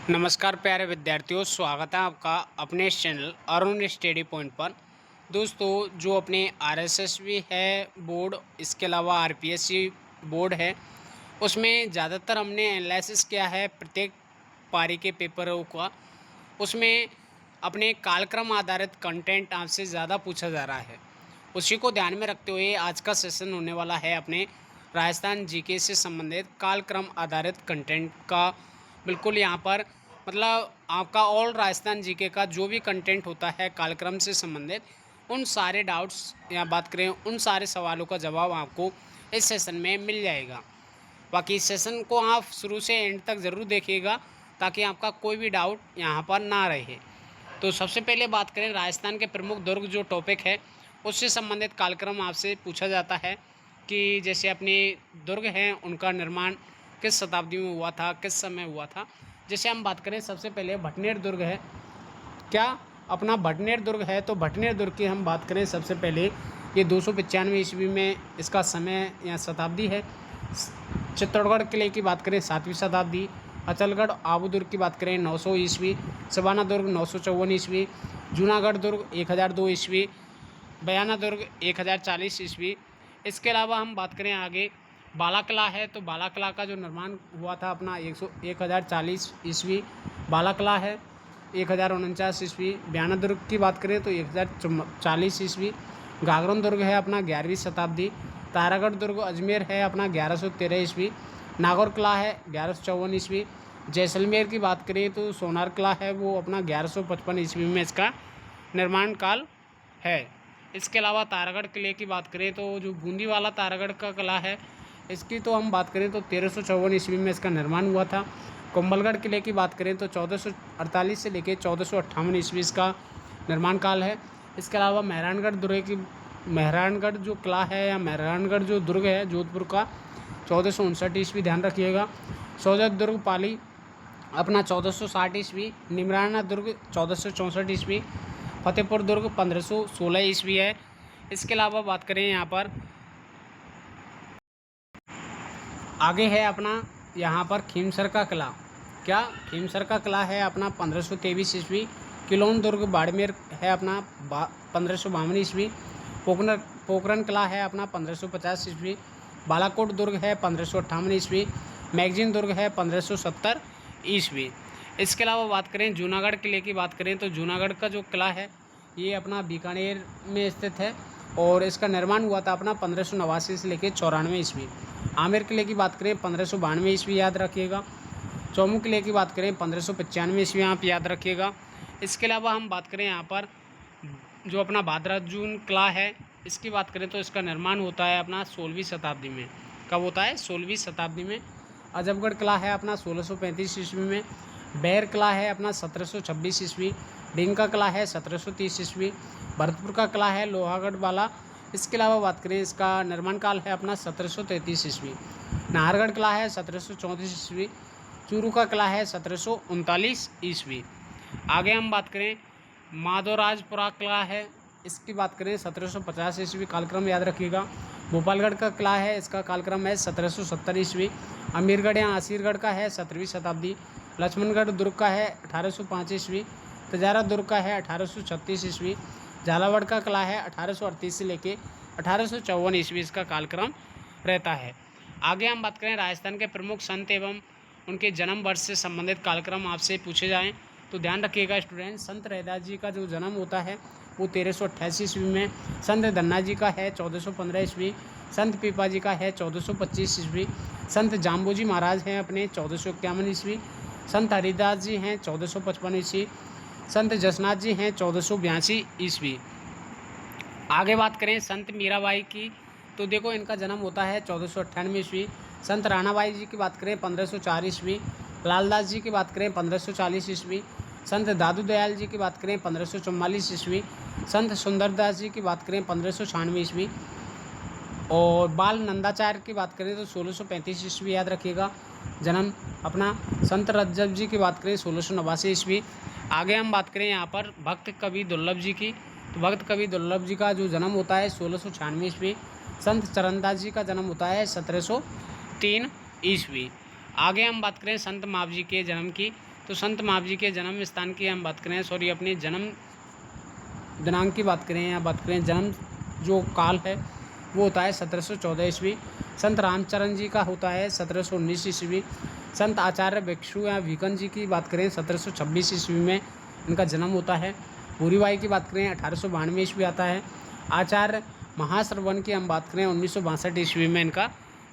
नमस्कार प्यारे विद्यार्थियों, स्वागत है आपका अपने चैनल अरुण स्टडी पॉइंट पर। दोस्तों, जो अपने आरएसएसबी है बोर्ड, इसके अलावा आरपीएससी बोर्ड है, उसमें ज़्यादातर हमने एनालिसिस किया है प्रत्येक पारी के पेपरों का। उसमें अपने कालक्रम आधारित कंटेंट आपसे ज़्यादा पूछा जा रहा है। उसी को ध्यान में रखते हुए आज का सेशन होने वाला है अपने राजस्थान जीके से संबंधित कालक्रम आधारित कंटेंट का। बिल्कुल यहाँ पर मतलब आपका ऑल राजस्थान जीके का जो भी कंटेंट होता है कालक्रम से संबंधित, उन सारे डाउट्स या बात करें उन सारे सवालों का जवाब आपको इस सेशन में मिल जाएगा। बाकी इस सेशन को आप शुरू से एंड तक ज़रूर देखिएगा ताकि आपका कोई भी डाउट यहाँ पर ना रहे। तो सबसे पहले बात करें राजस्थान के प्रमुख दुर्ग, जो टॉपिक है उससे संबंधित कालक्रम आपसे पूछा जाता है कि जैसे अपने दुर्ग हैं उनका निर्माण किस शताब्दी में हुआ था, किस समय हुआ था। जैसे हम बात करें सबसे पहले भटनेर दुर्ग है, क्या अपना भटनेर दुर्ग है, तो भटनेर दुर्ग की हम बात करें सबसे पहले ये 295 ईस्वी में इसका समय या शताब्दी है। चित्तौड़गढ़ किले की बात करें 7वीं शताब्दी, अचलगढ़ आबू दुर्ग की बात करें 900 ईस्वी, सबाना दुर्ग 954 ईस्वी, जूनागढ़ दुर्ग 1002 ईस्वी, बयाना दुर्ग 1040 ईस्वी। इसके अलावा हम बात करें आगे बाला किला है, तो बाला किला का जो निर्माण हुआ था अपना 1040 ईस्वी बाला किला है। 1049 ईस्वी बयाना दुर्ग की बात करें तो 1040 ईस्वी। गागरोन दुर्ग है अपना 11वीं शताब्दी। तारागढ़ दुर्ग अजमेर है अपना 1113 ईस्वी। नागौर किला है 1154 ईस्वी। जैसलमेर की बात करें तो सोनार किला है वो अपना 1155 ईस्वी में इसका निर्माण काल है। इसके अलावा तारागढ़ किले की बात करें तो जो बूंदी वाला तारागढ़ का किला है, इसकी तो हम बात करें तो 1354 ईस्वी में इसका निर्माण हुआ था। कुंभलगढ़ किले की बात करें तो 1448 से लेकर 1458 ईस्वी इसका निर्माण काल है। इसके अलावा मेहरानगढ़ जो किला है या मेहरानगढ़ जो दुर्ग है जोधपुर का 1459 ईस्वी, ध्यान रखिएगा। सोजत दुर्ग पाली अपना 1460 ईस्वी। निमराना दुर्ग 1464 ईस्वी। फतेहपुर दुर्ग 1516 ईस्वी है। इसके अलावा बात करें यहाँ पर आगे है अपना यहाँ पर खीमसर का किला, क्या खीमसर का किला है अपना 1523 ईस्वी। किलोन दुर्ग बाड़मेर है अपना 1552 ईस्वी। पोखरन किला है अपना 1550 ईस्वी। बालाकोट दुर्ग है 1558 ईस्वी। मैगजीन दुर्ग है 1570 ईस्वी। इसके अलावा बात करें जूनागढ़ किले की बात करें तो जूनागढ़ का जो किला है ये अपना बीकानेर में स्थित है और इसका निर्माण हुआ था अपना 1589 से लेकर 94 ईस्वी। आमेर किले की बात करें 1592 ईस्वी, याद रखिएगा। चौमू किले की बात करें 1595 ईस्वी, आप याद रखिएगा। इसके अलावा हम बात करें यहाँ पर जो अपना भादराजून किला है, इसकी बात करें तो इसका निर्माण होता है अपना 16वीं शताब्दी में। कब होता है? 16वीं शताब्दी में। अजबगढ़ किला है अपना 1635 ईस्वी में। बैर किला है अपना 1726 ईस्वी। डिंका किला है 1730 ईस्वी। भरतपुर का किला है लोहागढ़ वाला, इसके अलावा बात करें इसका निर्माण काल है अपना 1733 ईस्वी। नाहरगढ़ किला है 1734 ईस्वी। चूरू का किला है 1739 ईस्वी। आगे हम बात करें माधोराजपुरा किला है, इसकी बात करें 1750 ईस्वी, कालक्रम याद रखिएगा। भोपालगढ़ का किला है, इसका कालक्रम है 1770 ईस्वी। अमीरगढ़ या आसीरगढ़ का है 17वीं शताब्दी। लक्ष्मणगढ़ दुर्ग का है 1805 ईस्वी। तजारा दुर्ग का है 1836 ईस्वी। झालावाड़ का किला है 1838 से लेके 1854 ईस्वी इसका कालक्रम रहता है। आगे हम बात करें राजस्थान के प्रमुख संत एवं उनके जन्म वर्ष से संबंधित कालक्रम आपसे पूछे जाएं तो ध्यान रखिएगा स्टूडेंट। संत रैदास जी का जो जन्म होता है वो 1388 ईस्वी में। संत धन्ना जी का है 1415 ईस्वी। संत पीपा जी का है 1425 ईस्वी। संत जाम्बोजी महाराज हैं अपने 1451 ईस्वी। संत हरिदास जी हैं 1455 ईस्वी। संत जसनाथ जी हैं 1482 ईस्वी। आगे बात करें संत मीराबाई की, तो देखो इनका जन्म होता है 1498 ईस्वी। संत राणाबाई जी की बात करें 1504 ईस्वी। लालदास जी की बात करें 1540 ईस्वी। संत दादू दयाल जी की बात करें 1544 ईस्वी। संत सुंदरदास जी की बात करें 1596 ईस्वी। और बाल नंदाचार्य की बात करें तो 1635 ईस्वी, याद रखिएगा जन्म अपना। संत रज्जब जी की बात करें 1689 ईस्वी। आगे हम बात करें यहाँ पर भक्त कवि दुर्लभ जी की, तो भक्त कवि दुर्लभ जी का जो जन्म होता है 1696 ईस्वी। संत चरणदास जी का जन्म होता है 1703 ईस्वी। आगे हम बात करें संत माप जी के जन्म की, तो संत महावीर जी के जन्म स्थान की हम बात करें, सॉरी अपनी जन्म दिनांक की बात करें या बात करें जन्म जो काल है वो होता है 1714 ईस्वी। संत रामचरण जी का होता है 1719 ईस्वी। संत आचार्य भिक्षु या भिकन जी की बात करें 1726 ईस्वी में इनका जन्म होता है। भूरीबाई की बात करें 1892 ईस्वी आता है। आचार्य महाश्रवण की हम बात करें 1962 ईस्वी में इनका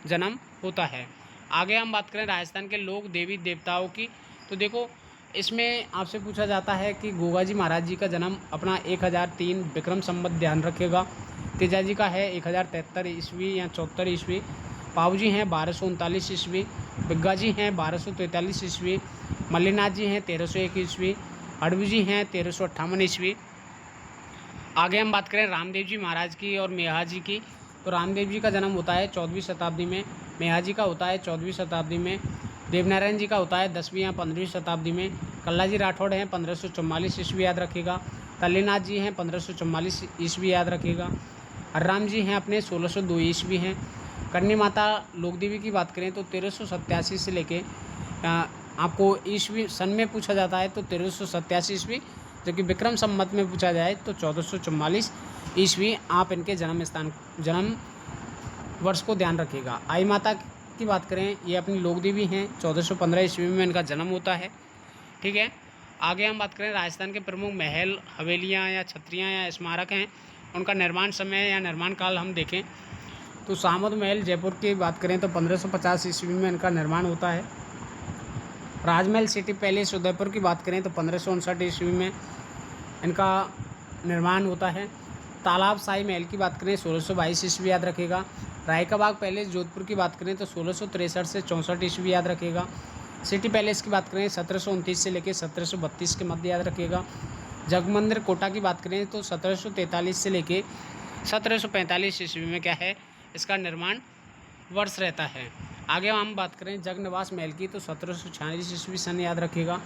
जन्म होता है। आगे हम बात करें राजस्थान के लोक देवी देवताओं की, तो देखो इसमें आपसे पूछा जाता है कि गोगा जी महाराज जी का जन्म अपना 1003 विक्रम संवत ध्यान रखेगा। तेजा जी का है 1073 ईस्वी या 74 ईस्वी। पाऊ जी हैं 1239 ईस्वी। बिग्गा जी हैं 1243 ईस्वी। मल्लीनाथ जी हैं 1301 ईस्वी। हड़वी जी हैं 1358 ईस्वी। आगे हम बात करें रामदेव जी महाराज की और मेहा जी की, तो रामदेव जी का जन्म होता है 14वीं शताब्दी में। मेहा जी का होता है 14वीं शताब्दी में। देवनारायण जी का होता है 10वीं या 15वीं शताब्दी में। कल्ला जी राठौड़ हैं 1544 ईस्वी, याद रखिएगा। तल्लीनाथ जी हैं 1544 ईस्वी, याद रखिएगा। हरराम जी हैं अपने 1602 ईस्वी हैं। करनी माता लोकदेवी की बात करें तो 1387 से लेके आपको ईस्वी सन में पूछा जाता है तो 1387 ईस्वी, जबकि विक्रम संवत में पूछा जाए तो 1444 ईस्वी आप इनके जन्म वर्ष को ध्यान रखिएगा। आई माता की बात करें ये अपनी लोकदेवी हैं 1415 ईस्वी में इनका जन्म होता है। ठीक है, आगे हम बात करें राजस्थान के प्रमुख महल हवेलियाँ या छत्रियाँ या स्मारक हैं, उनका निर्माण समय या निर्माण काल हम देखें तो सामुद महल जयपुर की बात करें तो 1550 ईस्वी में इनका निर्माण होता है। राजमहल सिटी पैलेस उदयपुर की बात करें तो 1559 ईस्वी में इनका निर्माण होता है। तालाब शाही महल की बात करें 1622 ईस्वी, याद रखेगा। राय का बाग पैलेस जोधपुर की बात करें तो 1663 से 64 ईस्वी, याद रखेगा। सिटी पैलेस की बात करें 1729 से लेकर 1732 के मध्य, याद रखेगा। जगमंदिर कोटा की बात करें तो 1743 से लेकर 1745 ईस्वी में क्या है इसका निर्माण वर्ष रहता है। आगे हम बात करें जगनिवास महल की तो 1746 ईस्वी सन, याद रखिएगा।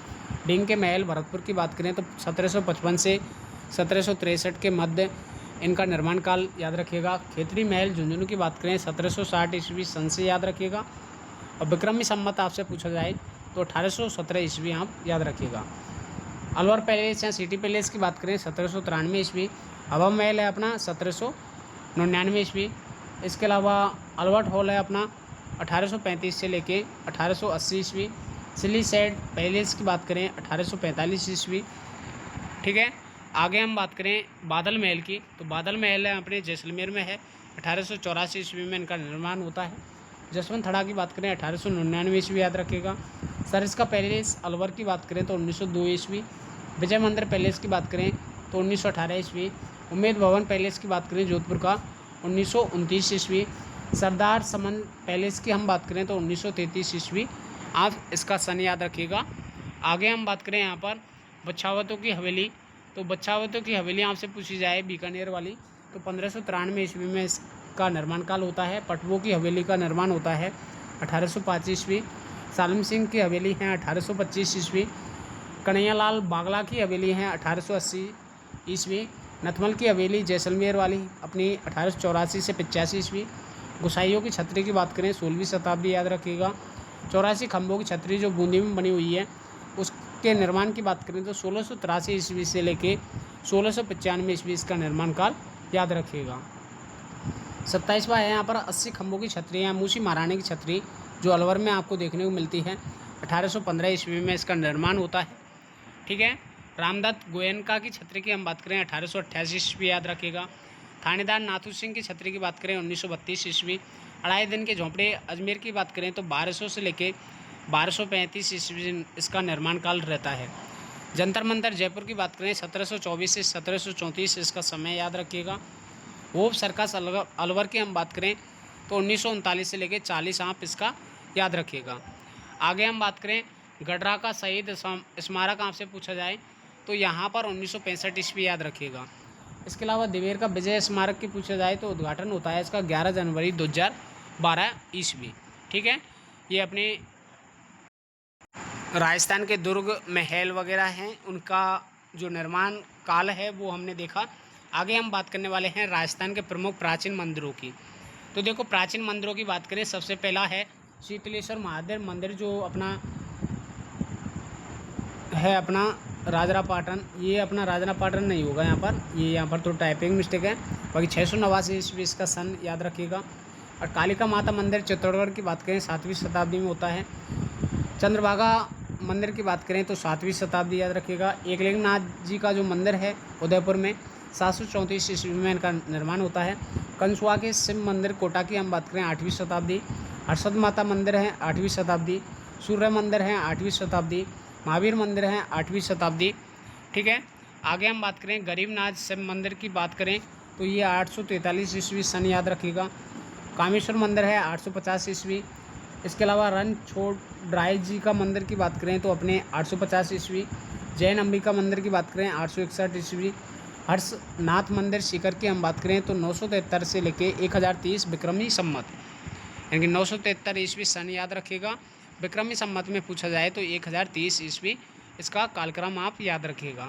डिंग के महल भरतपुर की बात करें तो 1755 से 1763 के मध्य इनका निर्माण काल, याद रखिएगा। खेतरी महल झुंझुनू की बात करें 1760 ईस्वी सन से, याद रखिएगा। और विक्रमी संवत आपसे पूछा जाए तो 1817 ईस्वी आप याद रखिएगा। अलवर पैलेस या सिटी पैलेस की बात करें 1793 ईस्वी। हवा महल है अपना 1799 ईस्वी। इसके अलावा अल्बर्ट हॉल है अपना 1835 से लेके 1880 ईस्वी। सिली सेड पैलेस की बात करें 1845 ईस्वी। ठीक है, आगे हम बात करें बादल महल की, तो बादल महल है अपने जैसलमेर में है 1884 ईस्वी में इनका निर्माण होता है। जसवंत थड़ा की बात करें 1899 ईस्वी, याद रखिएगा। सरिस्का पैलेस अलवर की बात करें तो 1902 ईस्वी। विजय मंदिर पैलेस की बात करें तो 1918 ईस्वी। उम्मेद भवन पैलेस की बात करें जोधपुर का 1929 ईस्वी। सरदार समन पैलेस की हम बात करें तो 1933 ईस्वी, आप इसका सन याद रखिएगा। आगे हम बात करें यहाँ पर बछावतों की हवेली, तो बछावतों की हवेली आपसे पूछी जाए बीकानेर वाली तो 1593 ईस्वी में इसका निर्माण काल होता है। पटवों की हवेली का निर्माण होता है 1805 ईस्वी। सालम सिंह की हवेली हैं 1825 ईस्वी। कन्हैयालाल बागला की हवेली हैं 1880 ईस्वी। नथमल की हवेली जैसलमेर वाली अपनी 1884 से 85 ईस्वी। गुसाइयों की छतरी की बात करें 16वीं शताब्दी, याद रखिएगा। 84 खंभों की छतरी जो बूंदी में बनी हुई है उसके निर्माण की बात करें तो 1683 ईस्वी से लेके 1695 ईस्वी इसका निर्माण काल, याद रखिएगा। 27वां है यहाँ पर 80 खंभों की छतरी या मूसी महारानी की छतरी जो अलवर में आपको देखने को मिलती है 1815 ईस्वी में इसका निर्माण होता है। ठीक है, रामदत्त गोयनका की छतरी की हम बात करें 1888 ईस्वी, याद रखिएगा। थानेदार नाथू सिंह की छतरी की बात करें 1932 ईस्वी। अढ़ाई दिन के झोंपड़े अजमेर की बात करें तो 1200 से लेके 1235 ईस्वी इसका निर्माण काल रहता है। जंतर मंतर जयपुर की बात करें 1724 से 1734 इसका समय, याद रखिएगा। होप सर्कस अलवर की हम बात करें तो 1939 से लेकर 40 आप इसका याद रखिएगा। आगे हम बात करें गडरा का शहीद स्मारक आपसे पूछा जाए तो यहाँ पर 1965 ईस्वी, याद रखिएगा। इसके अलावा दिवेर का विजय स्मारक की पूछा जाए तो उद्घाटन होता है इसका 11 जनवरी 2012 ईस्वी। ठीक है, ये अपने राजस्थान के दुर्ग महल वगैरह हैं उनका जो निर्माण काल है वो हमने देखा। आगे हम बात करने वाले हैं राजस्थान के प्रमुख प्राचीन मंदिरों की। तो देखो प्राचीन मंदिरों की बात करें, सबसे पहला है शीतलेश्वर महादेव मंदिर जो अपना है अपना राजरापाटन। ये अपना राजरापाटन नहीं होगा यहाँ पर, ये यहाँ पर तो टाइपिंग मिस्टेक है। बाकी 689 ईस्वी इसका सन याद रखिएगा। और कालिका माता मंदिर चित्तौड़गढ़ की बात करें 7वीं शताब्दी में होता है। चंद्रभागा मंदिर की बात करें तो 7वीं शताब्दी याद रखिएगा। एकलिंगनाथ जी का जो मंदिर है उदयपुर में 734 ईस्वी में इनका निर्माण होता है। कंसुआ के शिव मंदिर कोटा की हम बात करें 8वीं शताब्दी। हर्षद माता मंदिर है 8वीं शताब्दी। सूर्य मंदिर है 8वीं शताब्दी। महावीर मंदिर है 8वीं शताब्दी। ठीक है, आगे हम बात करें गरीबनाथ शिव मंदिर की बात करें तो ये 843 ईस्वी सन याद रखिएगा। कामेश्वर मंदिर है 850 ईस्वी। इसके अलावा रणछोड़राय जी का मंदिर की बात करें तो अपने 850 ईस्वी। जैन अंबिका मंदिर की बात करें 861 ईस्वी। हर्षनाथ मंदिर सीकर की हम बात करें तो 973 से लेके 1030 विक्रमी संमत, यानी कि 973 ईस्वी सन याद रखिएगा। विक्रमी संमत में पूछा जाए तो 1030 ईस्वी इसका कालक्रम आप याद रखिएगा।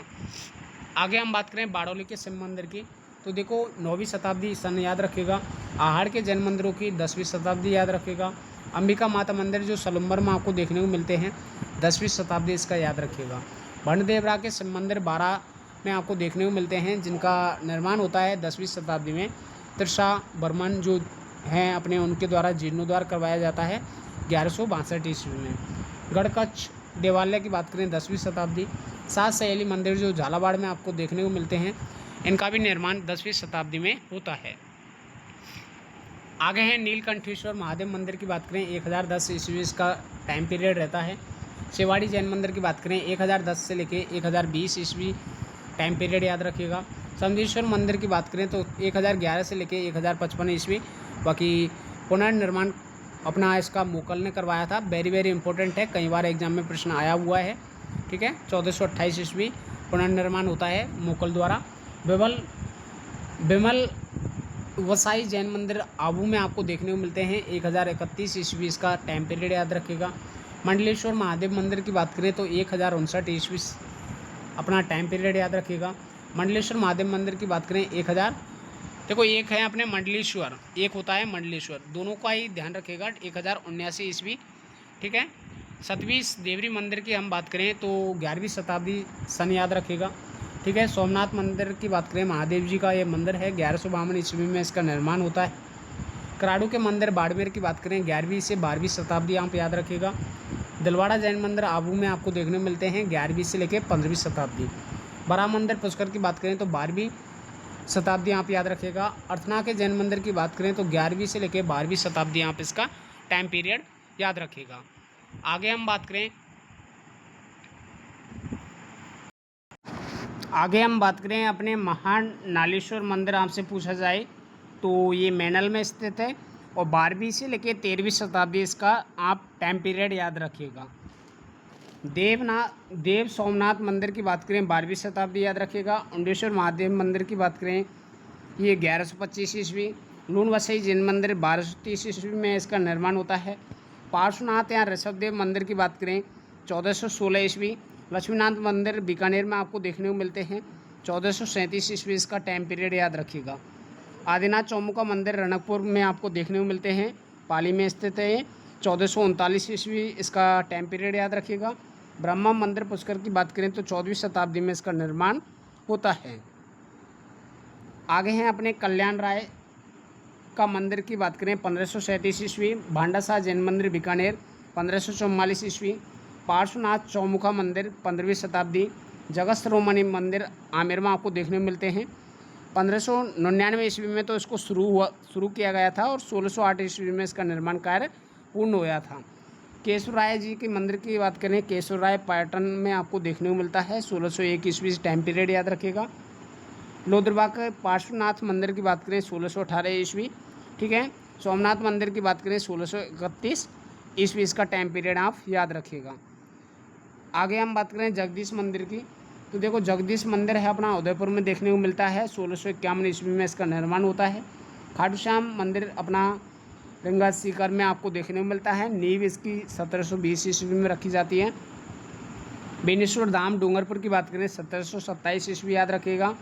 आगे हम बात करें बारडोली के शिव मंदिर की तो देखो 9वीं शताब्दी सन याद रखिएगा। आहड़ के जैन मंदिरों की 10वीं शताब्दी याद रखिएगा। अंबिका माता मंदिर जो सलुम्बर में आपको देखने को मिलते हैं 10वीं शताब्दी इसका याद रखिएगा। भंडदेवरा के शिव मंदिर 12 में आपको देखने को मिलते हैं जिनका निर्माण होता है 10वीं शताब्दी में। त्रिषा बर्मन जो हैं अपने उनके द्वारा जीर्णोद्धार करवाया जाता है 1162 ईस्वी में। गढ़कच्छ देवालय की बात करें 10वीं शताब्दी। सात सहेली मंदिर जो झालावाड़ में आपको देखने को मिलते हैं इनका भी निर्माण 10वीं शताब्दी में होता है। आगे हैं नीलकंठेश्वर महादेव मंदिर की बात करें 1010 ईस्वी इसका टाइम पीरियड रहता है। शिवाड़ी जैन मंदिर की बात करें 1010 से लेके 1020 ईस्वी टाइम पीरियड याद रखिएगा। समझेश्वर मंदिर की बात करें तो 1011 से लेके 1055 ईस्वी। बाकी पुनर्निर्माण अपना इसका मुगल ने करवाया था। वेरी वेरी इंपॉर्टेंट है, कई बार एग्जाम में प्रश्न आया हुआ है। ठीक है, 1428 ईस्वी पुनर्निर्माण होता है मुगल द्वारा। विमल वसाई जैन मंदिर आबू में आपको देखने को मिलते हैं 1031 ईस्वी इसका टाइम पीरियड याद रखिएगा। मंडलेश्वर महादेव मंदिर की बात करें तो 1059 ईस्वी अपना टाइम पीरियड याद रखिएगा। मंडलेश्वर महादेव मंदिर की बात करें 1000 देखो एक है अपने मंडलेश्वर, एक होता है मंडलेश्वर, दोनों का ही ध्यान रखिएगा। 1079 ईस्वी। ठीक है, सतवीं देवरी मंदिर की हम बात करें तो 11वीं शताब्दी सन याद रखिएगा। ठीक है, सोमनाथ मंदिर की बात करें महादेव जी का ये मंदिर है 1152 ईस्वी में इसका निर्माण होता है। कराड़ू के मंदिर बाड़मेर की बात करें 11वीं से 12वीं शताब्दी आप याद रखिएगा। दिलवाड़ा जैन मंदिर आबू में आपको देखने को मिलते हैं 11वीं से लेकर 15वीं शताब्दी। बड़ा मंदिर पुष्कर की बात करें तो 12वीं शताब्दी आप याद रखिएगा। अर्थना के जैन मंदिर की बात करें तो 11वीं से लेकर 12वीं शताब्दी आप इसका टाइम पीरियड याद रखिएगा। आगे हम बात करें अपने महानालेश्वर मंदिर आपसे पूछा जाए तो ये मैनल में स्थित है और 12वीं से लेकर 13वीं शताब्दी इसका आप टाइम पीरियड याद रखिएगा। देव सोमनाथ मंदिर की बात करें 12वीं शताब्दी याद रखिएगा। उंडेश्वर महादेव मंदिर की बात करें ये 1125 ईस्वी। लून वसई जैन मंदिर 1230 ईस्वी में इसका निर्माण होता है। पार्श्वनाथ या ऋषभदेव मंदिर की बात करें 1416 ईस्वी। लक्ष्मीनाथ मंदिर बीकानेर में आपको देखने को मिलते हैं 1437 ईस्वी इसका टाइम पीरियड याद रखिएगा। आदिनाथ चौमुखा मंदिर रणकपुर में आपको देखने को मिलते हैं, पाली में स्थित है, 1439 ईस्वी इसका टाइम पीरियड याद रखिएगा। ब्रह्मा मंदिर पुष्कर की बात करें तो 14वीं शताब्दी में इसका निर्माण होता है। आगे हैं अपने कल्याण राय का मंदिर की बात करें 1537 ईस्वी। भांडासा जैन मंदिर बीकानेर 1544 ईस्वी। पार्श्वनाथ चौमुखा मंदिर 15वीं शताब्दी। जगत रोमनी मंदिर आमेर में आपको देखने को मिलते हैं 1599 ईस्वी में तो इसको शुरू किया गया था और 1608 ईस्वी में इसका निर्माण कार्य पूर्ण होया था। केशव राय जी के मंदिर की बात करें केशव राय पाटन में आपको देखने को मिलता है 1601 ईस्वी टाइम पीरियड याद रखिएगा। लोदरबाग पार्श्वनाथ मंदिर की बात करें 1618 ईस्वी। ठीक है, सोमनाथ मंदिर की बात करें 1631 ईस्वी इसका टाइम पीरियड आप याद रखिएगा। आगे हम बात करें जगदीश मंदिर की तो देखो जगदीश मंदिर है अपना उदयपुर में देखने को मिलता है 1651 ईस्वी में इसका निर्माण होता है। खाटू श्याम मंदिर अपना गंगा सीकर में आपको देखने को मिलता है, नींव इसकी 1720 ईस्वी में रखी जाती है। बेनेश्वर धाम डूंगरपुर की बात करें 1727 ईस्वी याद रखिएगा।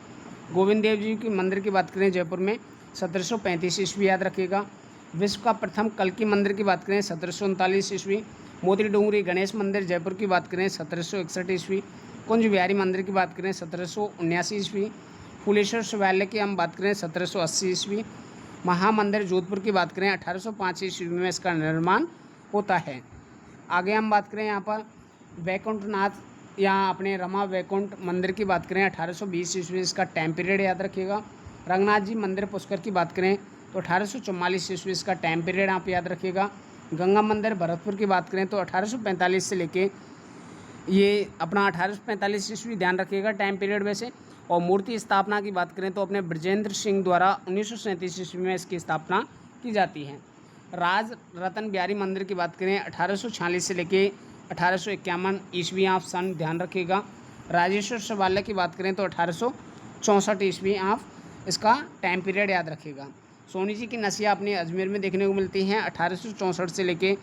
गोविंद देव जी की मंदिर की बात करें जयपुर में 1735 ईस्वी याद रखिएगा। विश्व का प्रथम कल्कि मंदिर की बात करें 1739 ईस्वी। मोती डूंगरी गणेश मंदिर जयपुर की बात करें 1761 ईस्वी। कुंज बिहारी मंदिर की बात करें 1779 ईस्वी। फुलेश्वर शिवालय की हम बात करें 1780 ईस्वी। महामंदिर जोधपुर की बात करें 1805 ईस्वी में इसका निर्माण होता है। आगे हम बात करें यहाँ पर वैकुंठनाथ या अपने रमा वैकुंठ मंदिर की बात करें 1820 ईस्वी, इसका टाइम पीरियड याद रखिएगा। रंगनाथ जी मंदिर पुष्कर की बात करें तो 1844 ईस्वी, इसका टाइम पीरियड आप याद रखिएगा। गंगा मंदिर भरतपुर की बात करें तो 1845 से लेके ये अपना 1845 ईस्वी ध्यान रखिएगा टाइम पीरियड वैसे। और मूर्ति स्थापना की बात करें तो अपने ब्रजेंद्र सिंह द्वारा 1937 ईस्वी में इसकी स्थापना की जाती है। राज रतन बिहारी मंदिर की बात करें 1846 से लेके 1851 ईस्वी आप सन ध्यान रखिएगा। राजेश्वर शिवालय की बात करें तो 1864 ईस्वी आप इसका टाइम पीरियड याद रखिएगा। सोनी जी की नसिया अपने अजमेर में देखने को मिलती हैं 1864 से लेके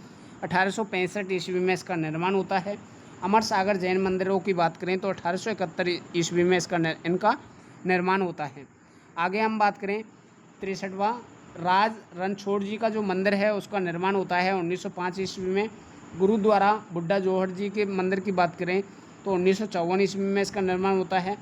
1865 ईस्वी में इसका निर्माण होता है। अमर सागर जैन मंदिरों की बात करें तो 1871 ईस्वी में इनका निर्माण होता है। आगे हम बात करें 63वां राज रणछोड़ जी का जो मंदिर है उसका निर्माण होता है 1905 ईस्वी में। गुरुद्वारा बुड्ढा जोहर जी के मंदिर की बात करें तो 1954 ईस्वी में इसका निर्माण होता है।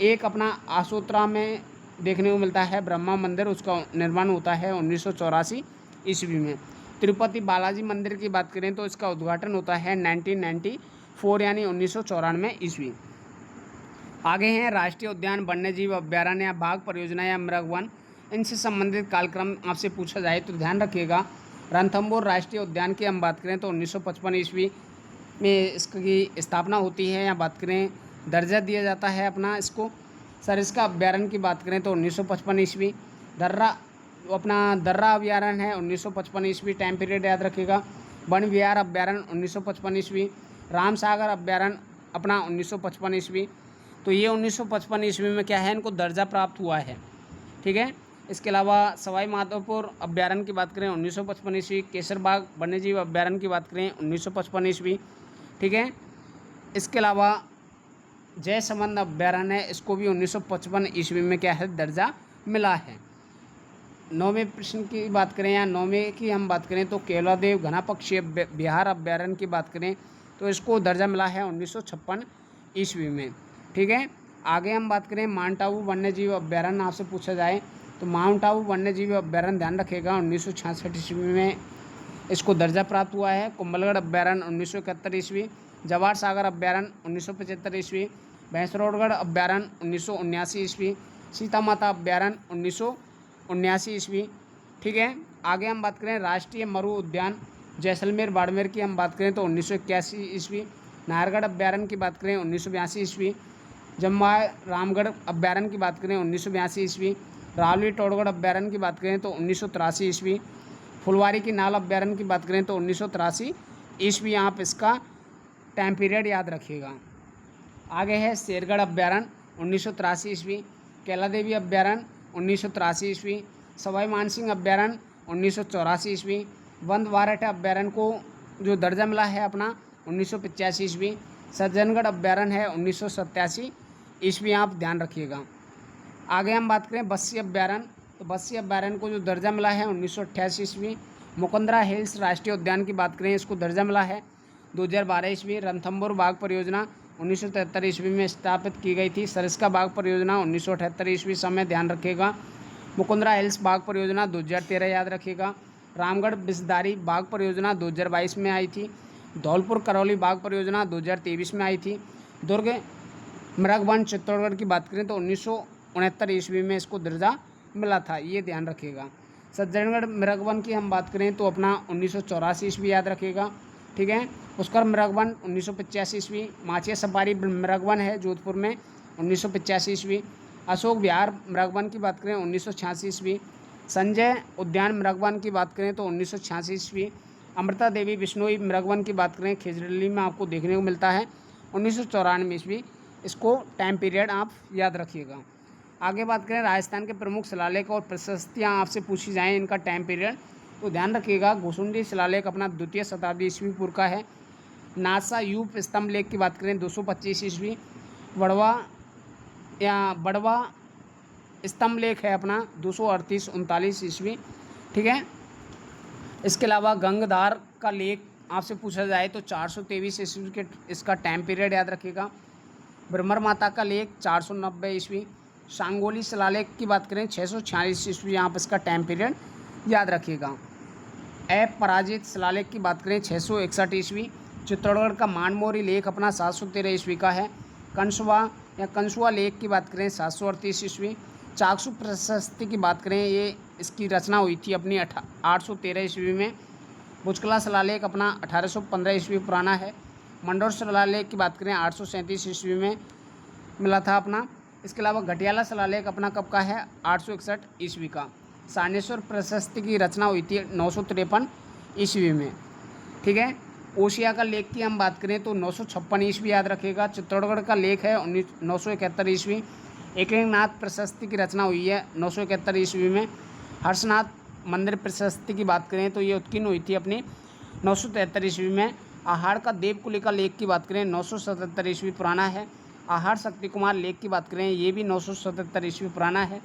एक अपना आसोत्रा में देखने को मिलता है ब्रह्मा मंदिर, उसका निर्माण होता है 1984 ईस्वी में। तिरुपति बालाजी मंदिर की बात करें तो इसका उद्घाटन होता है 1994 यानी 1994 ईस्वी। आगे हैं राष्ट्रीय उद्यान, वन्यजीव अभ्यारण्य या बाघ परियोजना या मृग वन, इनसे संबंधित कालक्रम आपसे पूछा जाए तो ध्यान रखिएगा। रणथंभौर राष्ट्रीय उद्यान की हम बात करें तो 1955 ईस्वी में इसकी स्थापना होती है या बात करें दर्जा दिया जाता है अपना इसको। सरिस्का अभ्यारण्य की बात करें तो 1955 ईस्वी। दर्रा अभ्यारण्य है 1955 ईस्वी, टाइम पीरियड याद रखिएगा। वन विहार अभ्यारण्य 1955 ईस्वी। रामसागर अभ्यारण्य अपना 1955 ईस्वी। तो ये 1955 ईस्वी में क्या है, इनको दर्जा प्राप्त हुआ है, ठीक है। इसके अलावा सवाई माधोपुर अभ्यारण्य की बात करें 1955 ईस्वी। केसरबाग वन्यजीव अभ्यारण्य की बात करें 1955 ईस्वी, ठीक है। इसके अलावा जयसमंद अभ्यारण्य है, इसको भी 1955 ईस्वी में क्या है, दर्जा मिला है। 9वें प्रश्न की बात करें या 9वें की हम बात करें तो केवलादेव घना पक्षी बिहार अभ्यारण्य की बात करें तो इसको दर्जा मिला है 1956 ईस्वी में, ठीक है। आगे हम बात करें माउंट आबू वन्यजीव अभ्यारण्य आपसे पूछा जाए तो माउंट आबू वन्यजीव अभ्यारण्य ध्यान रखिएगा 1966 ईस्वी में इसको दर्जा प्राप्त हुआ है। कुंभलगढ़ अभ्यारण्य 1971 ईस्वी। जवाहर सागर अभ्यारण्य 1975 ईस्वी। भैंसरोडगढ़ अभ्यारण्य 1979 ईस्वी। सीता माता अभ्यारण्य 1979 ईस्वी, ठीक है। आगे हम बात करें राष्ट्रीय मरु उद्यान जैसलमेर बाड़मेर की हम बात करें तो 1981 ईस्वी। नाहरगढ़ अभ्यारण्य की बात करें 1982 ईस्वी। जम्वा रामगढ़ अभ्यारण्य की बात करें 1982 ईस्वी। रावली टोडगढ़ अभ्यारण्य की बात करें तो 1983 ईस्वी। फुलवारी की नाल अभ्यारण्य की बात करें तो 1983 ईस्वी, आप इसका टाइम पीरियड याद रखिएगा। आगे है शेरगढ़ अभ्यारण्य 1983 ईस्वी। कैलादेवी अभ्यारण्य 1983 ईस्वी। सवाई मानसिंह अभ्यारण्य 1984 ईस्वी। वंद भारत अभ्यारण्य को जो दर्जा मिला है अपना 1985 ईस्वी। सज्जनगढ़ अभ्यारण्य है 1987 ईस्वी, आप ध्यान रखिएगा। आगे हम बात करें बस्सी अभ्यारण्य तो बस्सी अभ्यारण्य को जो दर्जा मिला है 1988 ईस्वी। मुकुंदरा हिल्स राष्ट्रीय उद्यान की बात करें इसको दर्जा मिला है 2012 ईस्वी। रणथंभौर बाघ परियोजना 1973 ईस्वी में स्थापित की गई थी। सरिस्का बाघ परियोजना 1978 ईस्वी, समय ध्यान रखिएगा। मुकुंदरा हिल्स बाघ परियोजना 2013 याद रखिएगा। रामगढ़ बिसदारी बाघ परियोजना 2022 में आई थी। धौलपुर करौली बाघ परियोजना 2023 में आई थी। दुर्ग मृग वन चित्तौड़गढ़ की बात करें तो 1969 ईस्वी में इसको दर्जा मिला था, ये ध्यान रखिएगा। सज्जनगढ़ मृग वन की हम बात करें तो अपना 1984 ईस्वी याद रखिएगा, ठीक है। पुष्कर मृग वन 1985 ईस्वी। माचिया सफारी मृग वन है जोधपुर में 1985 ईस्वी। अशोक विहार मृग वन की बात करें 1986 ईस्वी। संजय उद्यान मृग वन की बात करें तो 1986 ईस्वी। अमृता देवी बिश्नोई मृग वन की बात करें खेजड़ली में आपको देखने को मिलता है 1994 ईस्वी, इसको टाइम पीरियड आप याद रखिएगा। आगे बात करें राजस्थान के प्रमुख शिलालेख और प्रशस्तियाँ आपसे पूछी जाएँ इनका टाइम पीरियड तो ध्यान रखिएगा। घुसुंडी शिलालेख अपना 2वीं शताब्दी ईस्वी पूर्व का है। नासा यूप स्तंभ लेख की बात करें 225 ईस्वी। बड़वा स्तंभ लेख है अपना 238-39 ईस्वी, ठीक है। इसके अलावा गंगधार का लेख आपसे पूछा जाए तो 423 ईस्वी के इसका टाइम पीरियड याद रखिएगा। ब्रह्मर माता का लेख 490 ईस्वी। सांगोली शिलालेख की बात करें 646 ईस्वी, यहाँ पर इसका टाइम पीरियड याद रखिएगा। पराजित शिलालेख की बात करें 661 ईस्वी। चित्तौड़गढ़ का मानमोरी लेख अपना 713 ईस्वी का है। कंसुआ लेख की बात करें 738 ईस्वी। चाकसू प्रशस्ति की बात करें, ये इसकी रचना हुई थी अपनी 813 ईस्वी में। बुचकला शिलालेख अपना 1815 ईस्वी पुराना है। मंडोर शिलालेख की बात करें 837 ईस्वी में मिला था अपना। इसके अलावा घटियाला शिलालेख अपना कब का है, 861 ईस्वी का। सानेश्वर प्रशस्ति की रचना हुई थी 953 ईस्वी में। ठीक है। ओशिया का लेख की हम बात करें तो 956 ईस्वी याद रखिएगा। चित्तौड़गढ़ का लेख है 971 ईस्वी। एकलिंगनाथ प्रशस्ति की रचना हुई है 971 ईस्वी में। हर्षनाथ मंदिर प्रशस्ति की बात करें तो ये उत्कीर्ण हुई थी अपनी 973 ईस्वी में। आहार का देवकुली का लेख की बात करें 977 ईस्वी पुराना है। आहार शक्ति कुमार लेख की बात करें, ये भी 977 ईस्वी पुराना है।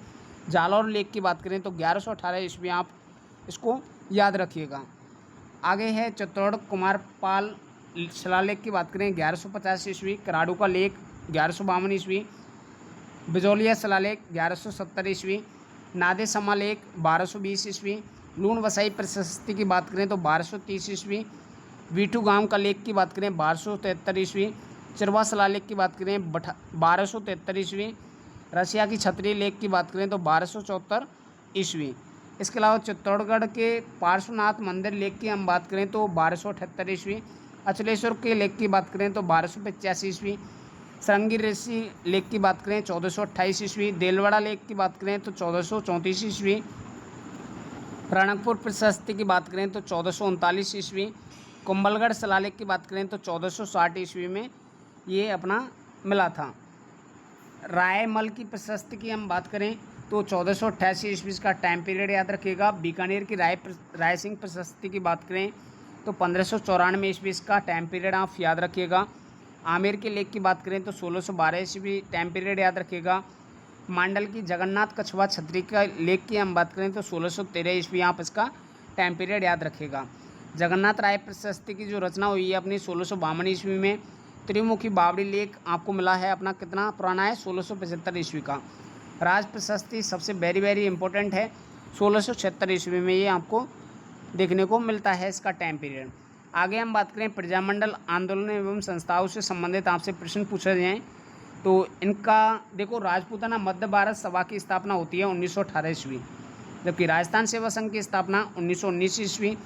जालौर लेख की बात करें तो 1118 ईस्वी, आप इसको याद रखिएगा। आगे है चित्तौड़ कुमार पाल शिलालेख की बात करें 1150 ईस्वी। कराड़ू का लेख 1152 ईस्वी। बिजौलिया शिलालेख 1170 ईस्वी। नादे समालेख 1220 ईस्वी। लूण वसाई प्रशस्ति की बात करें तो 1230 ईस्वी। वीठू गांव का लेख की बात करें 1273 ईस्वी। चिरवा शिलालेख की बात करें 1273 ईस्वी। रसिया की छतरी लेख की बात करें तो 1274 ईस्वी। इसके अलावा चित्तौड़गढ़ के पार्श्वनाथ मंदिर लेख की हम बात करें तो 1278 ईस्वी। अचलेश्वर के लेख की बात करें तो 1285 ईस्वी। सरंगी ऋषि लेख की बात करें 1428 ईस्वी। देलवाड़ा लेख की बात करें तो 1434 ईस्वी। रणकपुर प्रशस्ति की बात करें तो 1439 ईस्वी। कुंभलगढ़ शिलालेख की बात करें तो 1460 ईस्वी में ये अपना मिला था। रायमल की प्रशस्ति की हम बात करें तो 1488 ईस्वी का टाइम पीरियड याद रखिएगा। बीकानेर की राय सिंह प्रशस्ति की बात करें तो 1594 ईस्वी का टाइम पीरियड आप याद रखिएगा। आमेर के लेख की बात करें तो 1612 ईस्वी टाइम पीरियड याद रखिएगा। मांडल की जगन्नाथ कछुआ छतरी का लेख की हम बात करें तो 1613 ईस्वी, आप इसका टाइम पीरियड याद रखिएगा। जगन्नाथ राय प्रशस्ति की जो रचना हुई है अपनी 1652 ईस्वी में। त्रिमुखी बावड़ी लेख आपको मिला है अपना कितना पुराना है, 1675 ईस्वी का। राज प्रशस्ति सबसे वेरी इंपॉर्टेंट है, 1676 ईस्वी में ये आपको देखने को मिलता है इसका टाइम पीरियड। आगे हम बात करें प्रजामंडल आंदोलन एवं संस्थाओं से संबंधित आपसे प्रश्न पूछे जाएँ तो इनका देखो, राजपूताना मध्य भारत सभा की स्थापना होती है 1918 ईस्वी, जबकि राजस्थान सेवा संघ की स्थापना 1919 ईस्वी।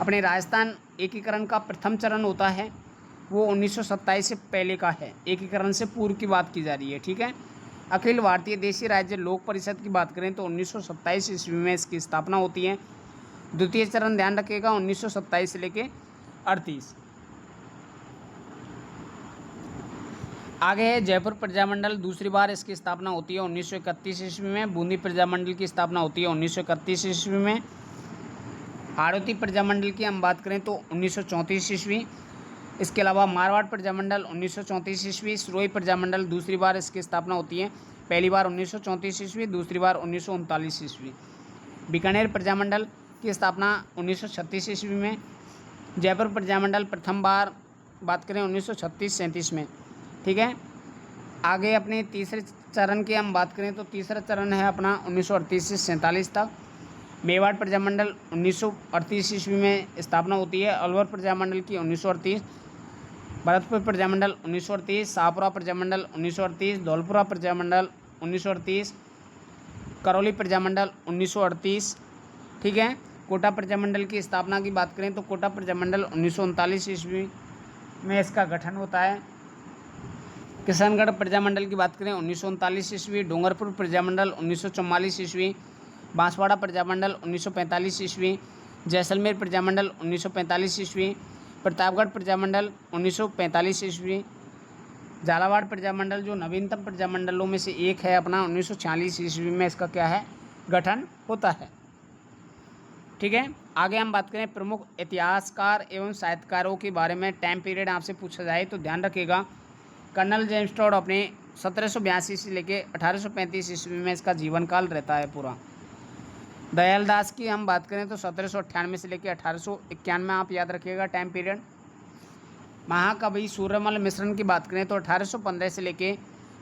अपने राजस्थान एकीकरण का प्रथम चरण होता है वो 1927 से पहले का है, एकीकरण से पूर्व की बात की जा रही है। ठीक है। अखिल भारतीय देशी राज्य लोक परिषद की बात करें तो 1927 ईस्वी में इसकी स्थापना होती है। द्वितीय चरण ध्यान रखिएगा 1927 से लेके 38। आगे है जयपुर प्रजामंडल, दूसरी बार इसकी स्थापना होती है 1931 ईस्वी में। बूंदी प्रजामंडल की स्थापना होती है 1931 ईस्वी में। हाड़ौती प्रजामंडल की हम बात करें तो 1934 ईस्वी। इसके अलावा मारवाड़ प्रजामंडल 1934 ईस्वी। सिरोही प्रजामंडल दूसरी बार इसकी स्थापना होती है, पहली बार 1934 ईस्वी, दूसरी बार 1939 ईस्वी। बीकानेर प्रजामंडल की स्थापना 1936 ईस्वी में। जयपुर प्रजामंडल प्रथम बार बात करें 1936-37 में। ठीक है। आगे अपने तीसरे चरण की हम बात करें तो तीसरा चरण है अपना 1938 से 47 तक। मेवाड़ प्रजामंडल 1938 ईस्वी में स्थापना होती है। अलवर प्रजामंडल की 1938। भरतपुर प्रजामंडल 1938। शाहपुरा प्रजामंडल 1938। धौलपुरा प्रजामंडल 1938। करौली प्रजामंडल 1938। ठीक है। कोटा प्रजामंडल की स्थापना की बात करें तो कोटा प्रजामंडल 1939 ईस्वी में इसका गठन होता है। किशनगढ़ प्रजामंडल की बात करें 1939 ईस्वी। डूंगरपुर प्रजामंडल 1944 ईस्वी। बांसवाड़ा प्रजामंडल 1945 ईस्वी। जैसलमेर प्रजामंडल 1945 ईस्वी। प्रतापगढ़ प्रजामंडल 1945 ईस्वी। झालावाड़ प्रजामंडल जो नवीनतम प्रजामंडलों में से एक है अपना 1946 ईस्वी में इसका क्या है, गठन होता है। ठीक है। आगे हम बात करें प्रमुख इतिहासकार एवं साहित्यकारों के बारे में। टाइम पीरियड आपसे पूछा जाए तो ध्यान रखिएगा, कर्नल जेम्स टॉड अपने 1782 से लेके 1835 ईस्वी में इसका जीवन काल रहता है पूरा। दयाल दास की हम बात करें तो 1798 से लेकर 1891 आप याद रखिएगा टाइम पीरियड। महाकवि सूर्यमल मिश्रण की बात करें तो 1815 से लेके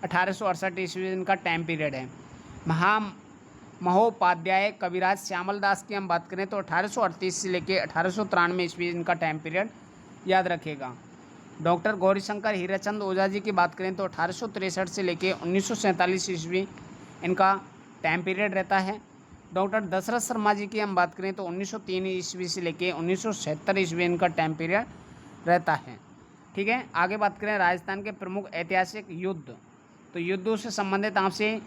1868 ईस्वी इनका टाइम पीरियड है। महोपाध्याय कविराज श्यामल दास की हम बात करें तो 1838 से लेके 1893 ईस्वी इनका टाइम पीरियड याद रखिएगा। डॉक्टर गौरीशंकर हीराचंद ओझा जी की बात करें तो 1863 से लेके 1947 ईस्वी इनका टाइम पीरियड रहता है। डॉक्टर दशरथ शर्मा जी की हम बात करें तो 1903 ईस्वी से लेके 1976 ईस्वी इनका टाइम पीरियड रहता है। ठीक है, आगे बात करें राजस्थान के प्रमुख ऐतिहासिक युद्ध, तो युद्धों से संबंधित आपसे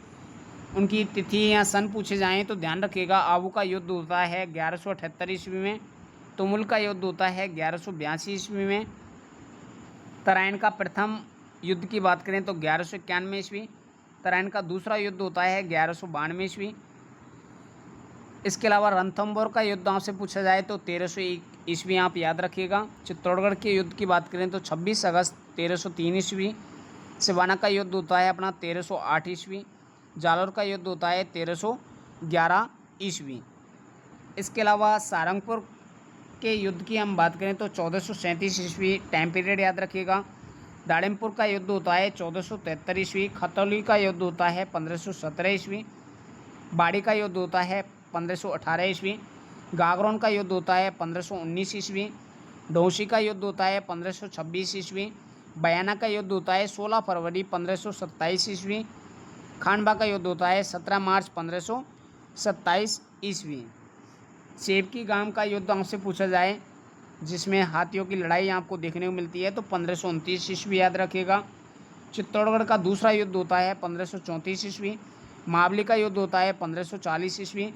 उनकी तिथि या सन पूछे जाएं तो ध्यान रखिएगा। आबू का युद्ध होता है 1178 ईस्वी में। तुमुल का युद्ध होता है 1182 ईस्वी में। तराइन का प्रथम युद्ध की बात करें तो 1191 ईस्वी। तराइन का दूसरा युद्ध होता है 1192 ईस्वी। इसके अलावा रणथंभौर का युद्ध आपसे पूछा जाए तो 1301 ईस्वी आप याद रखिएगा। चित्तौड़गढ़ के युद्ध की बात करें तो 26 अगस्त 1303 ईस्वी। सिवाना का युद्ध होता है अपना 1308 ईस्वी। जालौर का युद्ध होता है 1311 ईस्वी। इसके अलावा सारंगपुर के युद्ध की हम बात करें तो 1437 ईस्वी टाइम पीरियड याद रखिएगा। दाड़िमपुर का युद्ध होता है 1473 ईस्वी। खतौली का युद्ध होता है 1517 ईस्वी। बाड़ी का युद्ध होता है 1518 ईस्वी। गागरोन का युद्ध होता है 1519 ईस्वी। डोसी का युद्ध होता है 1526 ईस्वी। बयाना का युद्ध होता है 16 फरवरी 1527 ईस्वी। खानबा का युद्ध होता है 17 मार्च 1527 ईस्वी। सेवकी गांव का युद्ध आपसे पूछा जाए जिसमें हाथियों की लड़ाई आपको देखने को मिलती है तो 1529 ईस्वी याद रखिएगा। चित्तौड़गढ़ का दूसरा युद्ध होता है 1534 ईस्वी। महाबली का युद्ध होता है 1540 ईस्वी।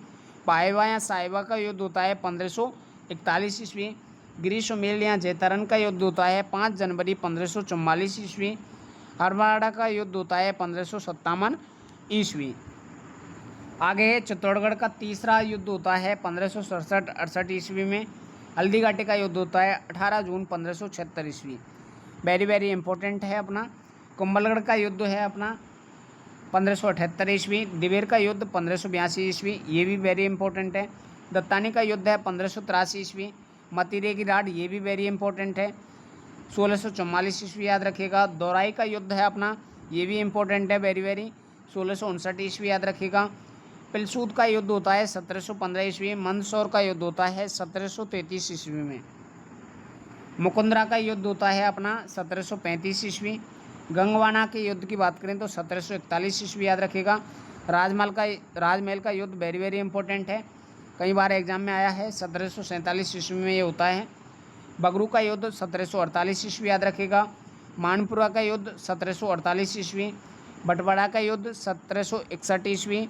पाएवा या साहिबा का युद्ध होता है 1541 ईस्वी। गिरीशमेल या जैतारन का युद्ध होता है 5 जनवरी 1544 ईस्वी। हरवाड़ा का युद्ध होता है 1557 ईस्वी। आगे है चित्तौड़गढ़ का तीसरा युद्ध होता है 1567-68 ईस्वी में। हल्दी घाटी का युद्ध होता है 18 जून 1576 ईस्वी। वेरी वेरी इंपॉर्टेंट है अपना। कुंभलगढ़ का युद्ध है अपना 1578 ईस्वी। दिवेर का युद्ध 1582 ईस्वी, ये भी वेरी इंपॉर्टेंट है। दत्तानी का युद्ध है 1583 ईस्वी। मतीरे की राड, ये भी वेरी इंपॉर्टेंट है 1644 ईस्वी याद रखिएगा। दोराई का युद्ध है अपना, ये भी इंपॉर्टेंट है वेरी वेरी 1659 ईस्वी याद रखिएगा। पिलसूद का युद्ध होता है 1715 ईस्वी। मंदसौर का युद्ध होता है 1733 ईस्वी में। मुकुंदरा का युद्ध होता है अपना 1735 ईस्वी। गंगवाना के युद्ध की बात करें तो 1741 ईस्वी याद रखिएगा। राजमहल का युद्ध वेरी वेरी इंपॉर्टेंट है, कई बार एग्जाम में आया है, 1747 ईस्वी में ये होता है। बगरू का युद्ध 1748 ईस्वी याद रखिएगा। मानपुरा का युद्ध 1748 ईस्वी। बटवाड़ा का युद्ध 1761 ईस्वी।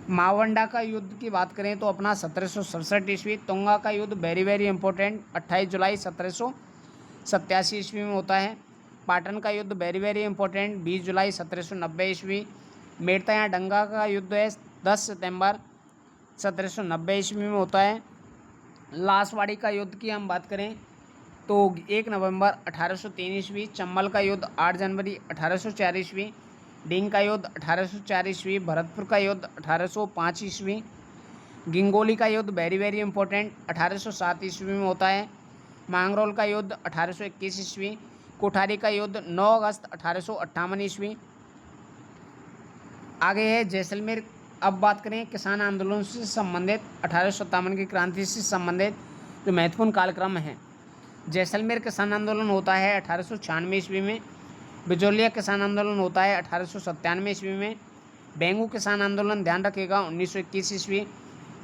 मावंडा का युद्ध की बात करें तो अपना 1767 ईस्वी। तुंगा का युद्ध वेरी वेरी इंपॉर्टेंट 28 जुलाई 1787 ईस्वी में होता है। पाटन का युद्ध वेरी वेरी इंपॉर्टेंट 20 जुलाई 1790 ईस्वी। मेड़ता या डंगा का युद्ध है 10 सितंबर 1790 ईस्वी में होता है। लासवाड़ी का युद्ध की हम बात करें तो 1 नवंबर 1803 ईस्वी। चंबल का युद्ध 8 जनवरी 1804 ईस्वी। डिंग का युद्ध 1804 ईस्वी। भरतपुर का युद्ध 1805 ईस्वी। गिंगोली का युद्ध वेरी वेरी इंपॉर्टेंट 1807 ईस्वी में होता है। मांगरोल का युद्ध 1821 ईस्वी। कोठारी का युद्ध 9 अगस्त 1858 ईस्वी। आगे है जैसलमेर। अब बात करें किसान आंदोलन से संबंधित 1857 की क्रांति से संबंधित जो महत्वपूर्ण कालक्रम है। जैसलमेर किसान आंदोलन होता है 1896 ईस्वी में। बिजौलिया किसान आंदोलन होता है 1897 ईस्वी में। बेंगू किसान आंदोलन ध्यान रखिएगा 1921 ईस्वी।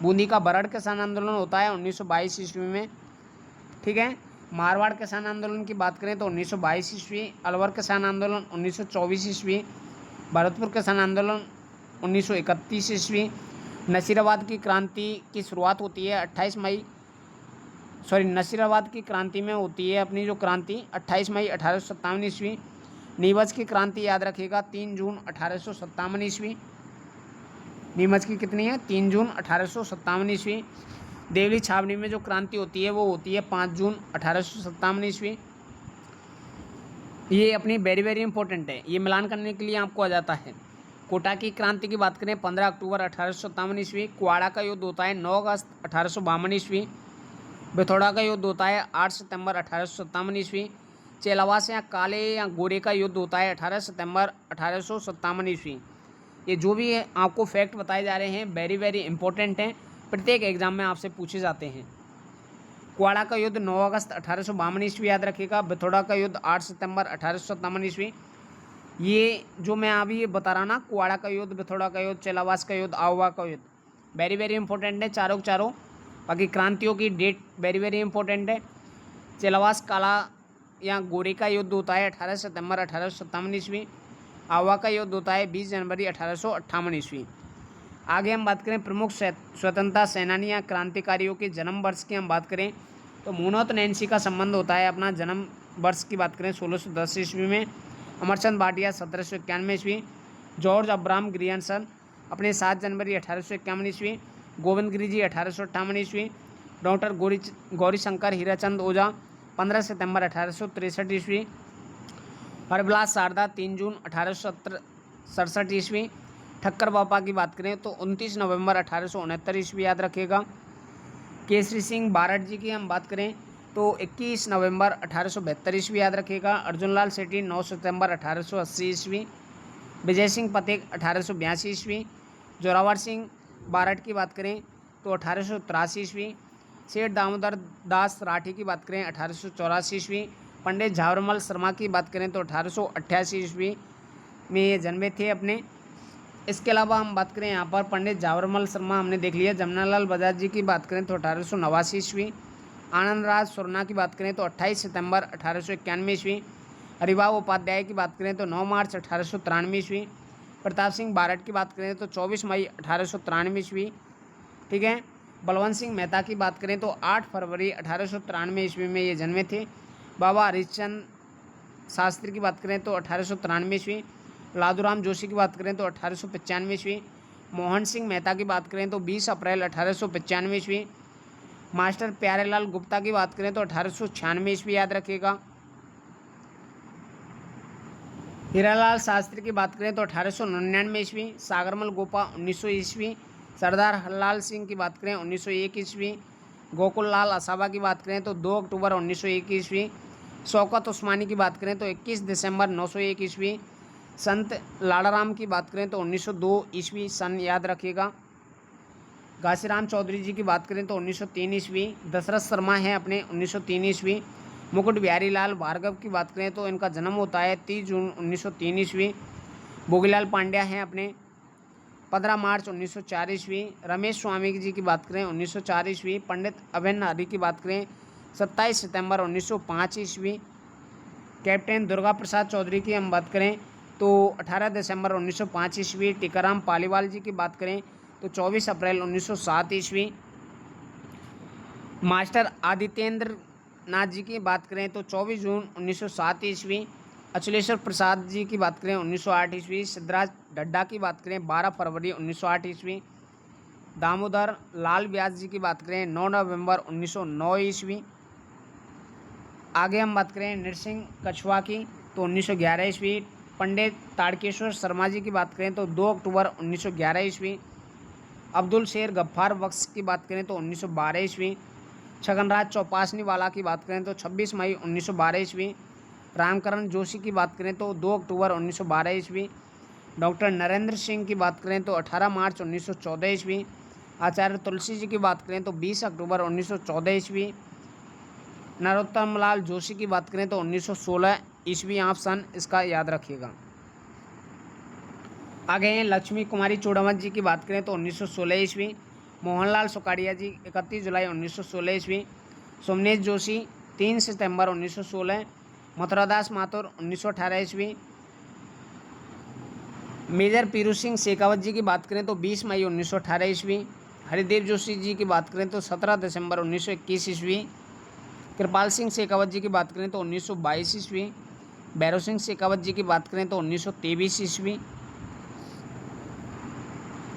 बूंदी का बरड़ किसान आंदोलन होता है 1922 ईस्वी में। ठीक है, मारवाड़ किसान आंदोलन की बात करें तो 1922 ईस्वी। अलवर किसान आंदोलन 1924 ईस्वी। भरतपुर किसान आंदोलन 1931 ईस्वी। नसीराबाद की क्रांति की शुरुआत होती है 28 मई नसीराबाद की क्रांति में होती है अपनी जो क्रांति 28 मई 1857 ईस्वी। नीमच की क्रांति याद रखिएगा 3 जून 1857 ईस्वी। नीमच की कितनी है 3 जून 1857 ईस्वी। देवली छावनी में जो क्रांति होती है वो होती है 5 जून 1857 ईस्वी। ये अपनी वेरी वेरी इंपॉर्टेंट है, ये मिलान करने के लिए आपको आ जाता है। कोटा की क्रांति की बात करें 15 अक्टूबर 1857 ईस्वी। कुआड़ा का युद्ध होता है 9 अगस्त 1852 ईस्वी। बिथोड़ा का युद्ध होता है 8 सितंबर 1857 ईस्वी। चेलावास या काले या गोरे का युद्ध होता है 18 सितंबर 1857 ईस्वी। ये जो भी है आपको फैक्ट बताए जा रहे हैं वेरी वेरी इंपॉर्टेंट हैं, प्रत्येक एग्जाम में आपसे पूछे जाते हैं। कुआड़ा का युद्ध 9 अगस्त 1852 ईस्वी याद रखिएगा। बिथोड़ा का युद्ध 8 सितंबर 1857 ईस्वी। ये जो मैं अभी ये बता रहा ना, कुआड़ा का युद्ध, बिथोड़ा का युद्ध, चेलावास का युद्ध, आहुआ का युद्ध, वेरी वेरी इंपॉर्टेंट है चारों चारों। बाकी क्रांतियों की डेट वेरी वेरी इंपॉर्टेंट है। चेलावास काला या गोरे का युद्ध होता है 18 सितंबर 1857 ईस्वी। आहुआ का युद्ध होता है 20 जनवरी 1858 ईस्वी। आगे हम बात करें प्रमुख स्वतंत्रता सेनानी या क्रांतिकारियों के जन्म वर्ष की हम बात करें तो मुनोत नैन्सी का संबंध होता है अपना जन्म वर्ष की बात करें 1610 ईस्वी में। अमरचंद भाटिया 1791 ईस्वी। जॉर्ज अब्राहम ग्रियर्सन अपने 7 जनवरी 1851 ईस्वी। गोविंद गिरी जी 1858 ईस्वी। डॉक्टर गौरीशंकर हीराचंद ओझा 15 सितंबर 1863 ईस्वी। हरविलास शारदा 3 जून 1867 ईस्वी। ठक्कर बापा की बात करें तो 29 नवंबर 1869 ईस्वी याद रखिएगा। केसरी सिंह बारट जी की हम बात करें तो 21 नवंबर 1872 ईस्वी याद रखिएगा। अर्जुनलाल सेठी 9 सितंबर 1880 ईस्वी। विजय सिंह पतेक 1882 ईस्वी। जोरावर सिंह बारट की बात करें तो 1883 ईस्वी। सेठ दामोदर दास राठी की बात करें 1884 ईस्वी। पंडित झावरमल शर्मा की बात करें तो 1888 ईस्वी में ये जन्मे थे अपने। इसके अलावा हम बात करें यहाँ पर पंडित झावरमल शर्मा हमने देख लिया। जमनालाल बजाज जी की बात करें तो 1889 ईस्वी। आनंद राज सुरना की बात करें तो 28 सितंबर 1891 ईस्वी। हरिभाव उपाध्याय की बात करें तो 9 मार्च 1893 ईस्वी। प्रताप सिंह बारट की बात करें तो 24 मई 1893 ईस्वी। ठीक है। बलवंत सिंह मेहता की बात करें तो 8 फरवरी 1893 ईस्वी में ये जन्मे थे। बाबा हरिश्चंद्र शास्त्री की बात करें तो 1893 ईस्वी। लादूराम जोशी की बात करें तो 1895 ईस्वी। मोहन सिंह मेहता की बात करें तो 20 अप्रैल 1895 ईस्वी। मास्टर प्यारेलाल गुप्ता की बात करें तो 1896 ईस्वी याद रखिएगा। हीरालाल शास्त्री की बात करें तो 1899 ईस्वी। सागरमल गोपा 1900 ईस्वी। सरदार हरलाल सिंह की बात करें 1901 ईस्वी। गोकुल लाल असाबा की बात करें तो 2 अक्टूबर 1901 ईस्वी। शौकत उस्मानी की बात करें तो 21 दिसंबर 901 ईस्वी। संत लाड़ाराम की बात करें तो 1902 ईस्वी सन याद रखिएगा। घासीराम चौधरी जी की बात करें तो 1903 ईस्वी। दशरथ शर्मा हैं अपने 1903 ईस्वी। मुकुट बिहारी लाल भार्गव की बात करें तो इनका जन्म होता है 30 जून 1903 ईस्वी। भोगीलाल पांड्या हैं अपने 15 मार्च 1904 ईस्वी। रमेश स्वामी जी की बात करें 1904 ईस्वी। पंडित अभिन्न हरि की बात करें 27 सितंबर 1905 ईस्वी। कैप्टन दुर्गा प्रसाद चौधरी की हम बात करें तो 18 दिसंबर 1905 ईस्वी। टीकाराम पालीवाल जी की बात करें तो 24 अप्रैल 1907 ईस्वी। मास्टर आदित्येंद्र नाथ जी की बात करें तो 24 जून 1907 ईस्वी। अचलेश्वर प्रसाद जी की बात करें 1908 ईस्वी। सिद्धराज ढड्डा की बात करें 12 फरवरी 1908 ईस्वी। दामोदर लाल व्यास जी की बात करें 9 नवंबर 1909 ईस्वी। आगे हम बात करें नरसिंह कछुआ की तो 1911 ईस्वी। पंडित ताड़केश्वर शर्मा जी की बात करें तो 2 अक्टूबर 1911 ईस्वी। अब्दुल शेर गफ्फार बख्श की बात करें तो 1912 ईस्वी। छगनराज चौपासनी वाला की बात करें तो 26 मई 1912 ईस्वी। रामकरण जोशी की बात करें तो 2 अक्टूबर 1912 ईस्वी। डॉक्टर नरेंद्र सिंह की बात करें तो 18 मार्च 1914 ईस्वी। आचार्य तुलसी जी की बात करें तो 20 अक्टूबर 1914 ईस्वी। नरोत्तम लाल जोशी की बात करें तो 1916 ईस्वी आप सन इसका याद रखिएगा। आगे हैं लक्ष्मी कुमारी चूड़ामत जी की बात करें तो 1916 ईस्वी। मोहनलाल सुकाड़िया जी 31 जुलाई 1916 ईस्वी। सोमनेश जोशी 3 सितंबर 1916। मथुरादास माथुर 1918 ईस्वी। मेजर पीरू सिंह शेखावत जी की बात करें तो 20 मई 1918 ईस्वी। हरिदेव जोशी जी की बात करें तो 17 दिसंबर 1921 ईस्वी। कृपाल सिंह शेखावत जी की बात करें तो 1922 ईस्वी। भैरव सिंह शेखावत जी की बात करें तो 1923 ईस्वी।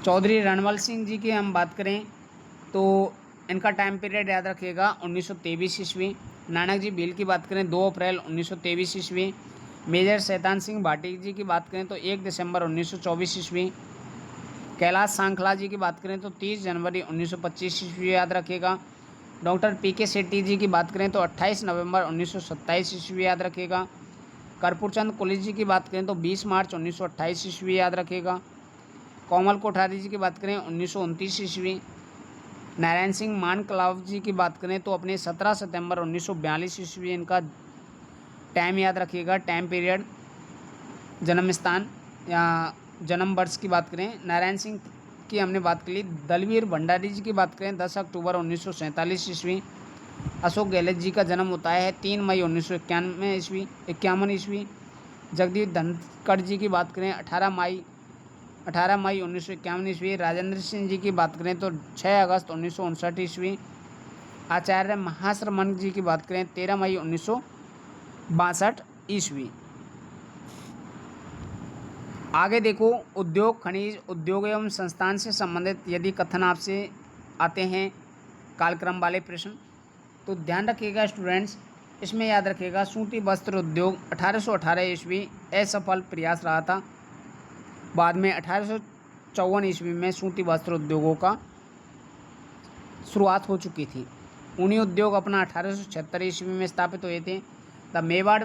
चौधरी रणवल सिंह जी की हम बात करें तो इनका टाइम पीरियड याद रखिएगा 1923 ईस्वी। नानक जी भील की बात करें 2 अप्रैल 1923 ईस्वी। मेजर शैतान सिंह भाटी जी की बात करें तो 1 दिसंबर 1924 ईस्वी। कैलाश सांखला जी की बात करें तो 30 जनवरी 1925 ईस्वी, याद रखिएगा। डॉक्टर पीके सेट्टी जी की बात करें तो 28 नवंबर 1927 ईस्वी, याद रखिएगा। कर्पूरचंद कुली जी की बात करें तो 20 मार्च 1928 ईस्वी, याद रखिएगा। कोमल कोठारी जी की बात करें 1929 ईस्वी। नारायण सिंह मानकलाव जी की बात करें तो अपने 17 सितंबर 1942 ईस्वी इनका टाइम याद रखिएगा, टाइम पीरियड। जन्म स्थान या जन्म वर्ष की बात करें, नारायण सिंह की हमने बात कर ली। दलवीर भंडारी जी की बात करें 10 अक्टूबर 1947 ईस्वी। अशोक गहलोत जी का जन्म होता है 3 मई 1951 ईस्वी। जगदीप धनखड़ जी की बात करें 18 मई 1951 ईस्वी। राजेंद्र सिंह जी की बात करें तो 6 अगस्त 1959 ईस्वी। आचार्य महाश्रमण जी की बात करें 13 मई 1962 ईस्वी। आगे देखो, उद्योग, खनिज उद्योग एवं संस्थान से संबंधित यदि कथन आपसे आते हैं कालक्रम वाले प्रश्न, तो ध्यान रखिएगा स्टूडेंट्स, इसमें याद रखिएगा सूती वस्त्र उद्योग 1818 ईस्वी असफल प्रयास रहा था। बाद में 1854 ईस्वी में सूती वस्त्र उद्योगों का शुरुआत हो चुकी थी। ऊनी उद्योग अपना 1876 ईस्वी में स्थापित हुए थे। द मेवाड़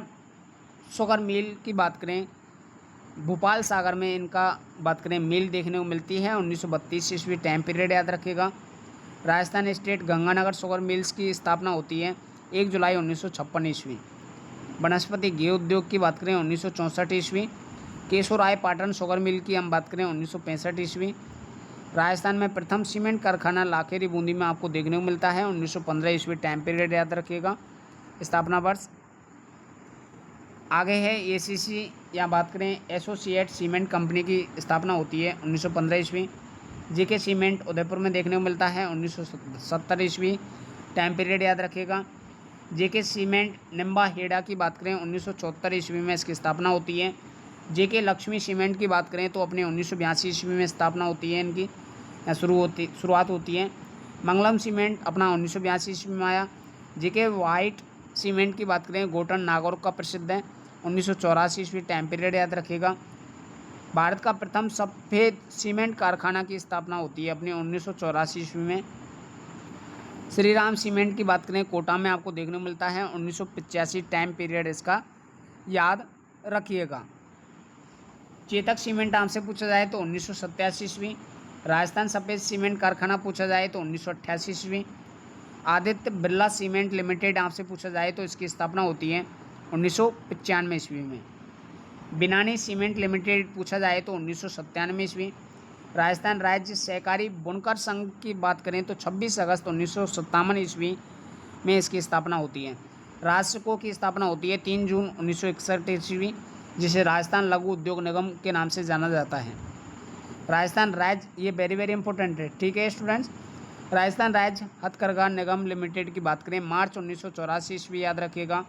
शुगर मिल की बात करें, भोपाल सागर में इनका बात करें मिल देखने को मिलती है 1932 ईस्वी, टाइम पीरियड याद रखिएगा। Rajasthan state Ganganagar sugar mills की स्थापना होती है 1 जुलाई 1956 ईस्वी। वनस्पति घी उद्योग की बात करें 1964 ईस्वी। केशोराय पाटन शुगर मिल की हम बात करें 1965 ईस्वी। राजस्थान में प्रथम सीमेंट कारखाना लाखेरी बूंदी में आपको देखने को मिलता है 1915 ईस्वी, टाइम पीरियड याद रखिएगा, स्थापना वर्ष। आगे है एसीसी या बात करें एसोसिएट सीमेंट कंपनी की स्थापना होती है 1915 ईस्वी। जेके सीमेंट उदयपुर में देखने को मिलता है 1970 ईस्वी, टाइम पीरियड याद रखिएगा। जेके सीमेंट निम्बा हेड़ा की बात करें 1974 ईस्वी में इसकी स्थापना होती है। जेके लक्ष्मी सीमेंट की बात करें तो अपने 1982 ईस्वी में स्थापना होती है इनकी, शुरुआत होती है। मंगलम सीमेंट अपना 1982 ईस्वी में आया। जेके वाइट सीमेंट की बात करें गोटन नागौर का प्रसिद्ध है 1984 ईस्वी, टाइम पीरियड याद रखिएगा। भारत का प्रथम सफ़ेद सीमेंट कारखाना की स्थापना होती है अपने 1984 ईस्वी में। श्रीराम सीमेंट की बात करें कोटा में आपको देखने को मिलता है 1985, टाइम पीरियड इसका याद रखिएगा। चेतक सीमेंट आपसे पूछा जाए तो 1987 ईस्वी। राजस्थान सफ़ेद सीमेंट कारखाना पूछा जाए तो 1988 ईस्वी। आदित्य बिरला सीमेंट लिमिटेड आपसे पूछा जाए तो इसकी स्थापना होती है 1995 ईस्वी में। बिनानी सीमेंट लिमिटेड पूछा जाए तो 1997 ईस्वी। राजस्थान राज्य सहकारी बुनकर संघ की बात करें तो 26 अगस्त 1957 ईस्वी में इसकी स्थापना होती है। राष्ट्रको की स्थापना होती है 3 जून 1961 ईस्वी, जिसे राजस्थान लघु उद्योग निगम के नाम से जाना जाता है। राजस्थान राज्य, ये वेरी वेरी इंपॉर्टेंट है, ठीक है स्टूडेंट्स। राजस्थान राज्य हथकरघा निगम लिमिटेड की बात करें मार्च 1984 ईस्वी, याद रखिएगा।